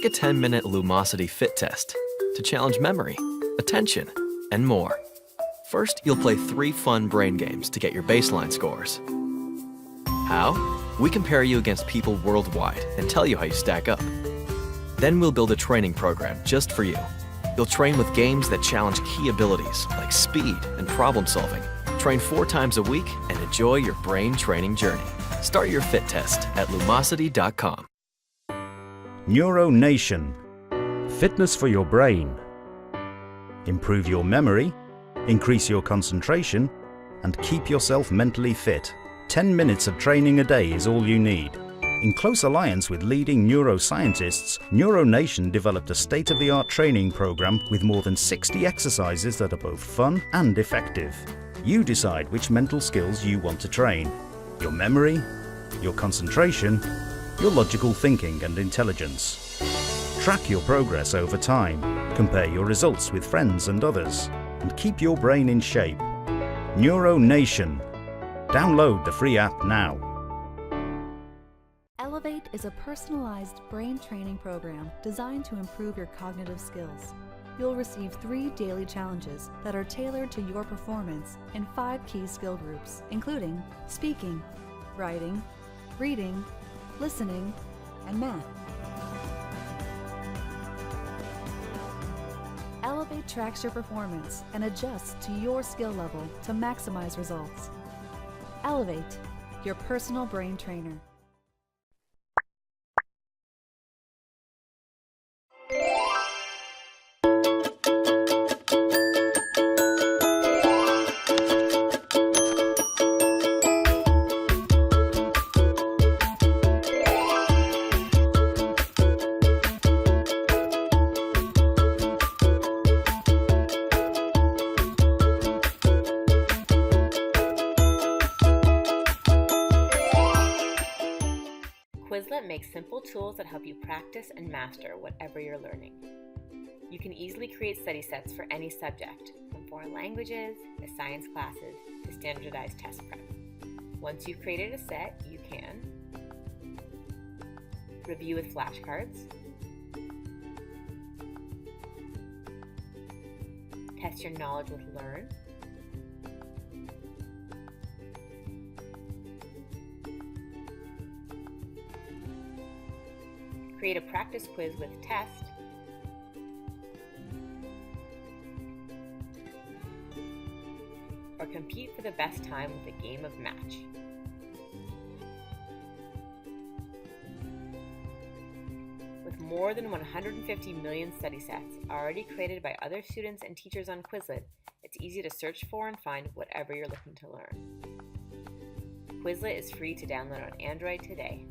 Take a 10-minute Lumosity fit test to challenge memory, attention, and more. First, you'll play 3 fun brain games to get your baseline scores. How? We compare you against people worldwide and tell you how you stack up. Then we'll build a training program just for you. You'll train with games that challenge key abilities like speed and problem solving. Train 4 times a week and enjoy your brain training journey. Start your fit test at lumosity.com. NEURONATION Fitness for your brain. Improve your memory, increase your concentration, and keep yourself mentally fit. 10 minutes of training a day is all you need. In close alliance with leading neuroscientists, NEURONATION developed a state-of-the-art training program with more than 60 exercises that are both fun and effective. You decide which mental skills you want to train. Your memory, your concentration, your logical thinking and intelligence. Track your progress over time, compare your results with friends and others, and keep your brain in shape. NEURONATION. Download the free app now. Elevate is a personalized brain training program designed to improve your cognitive skills. You'll receive 3 daily challenges that are tailored to your performance in 5 key skill groups, including speaking, writing, reading, listening, and math. Elevate tracks your performance and adjusts to your skill level to maximize results. Elevate, your personal brain trainer. Quizlet makes simple tools that help you practice and master whatever you're learning. You can easily create study sets for any subject, from foreign languages to science classes to standardized test prep. Once you've created a set, you can review with flashcards, test your knowledge with Learn, create a practice quiz with Test, or compete for the best time with a game of Match. With more than 150 million study sets already created by other students and teachers on Quizlet, it's easy to search for and find whatever you're looking to learn. Quizlet is free to download on Android today.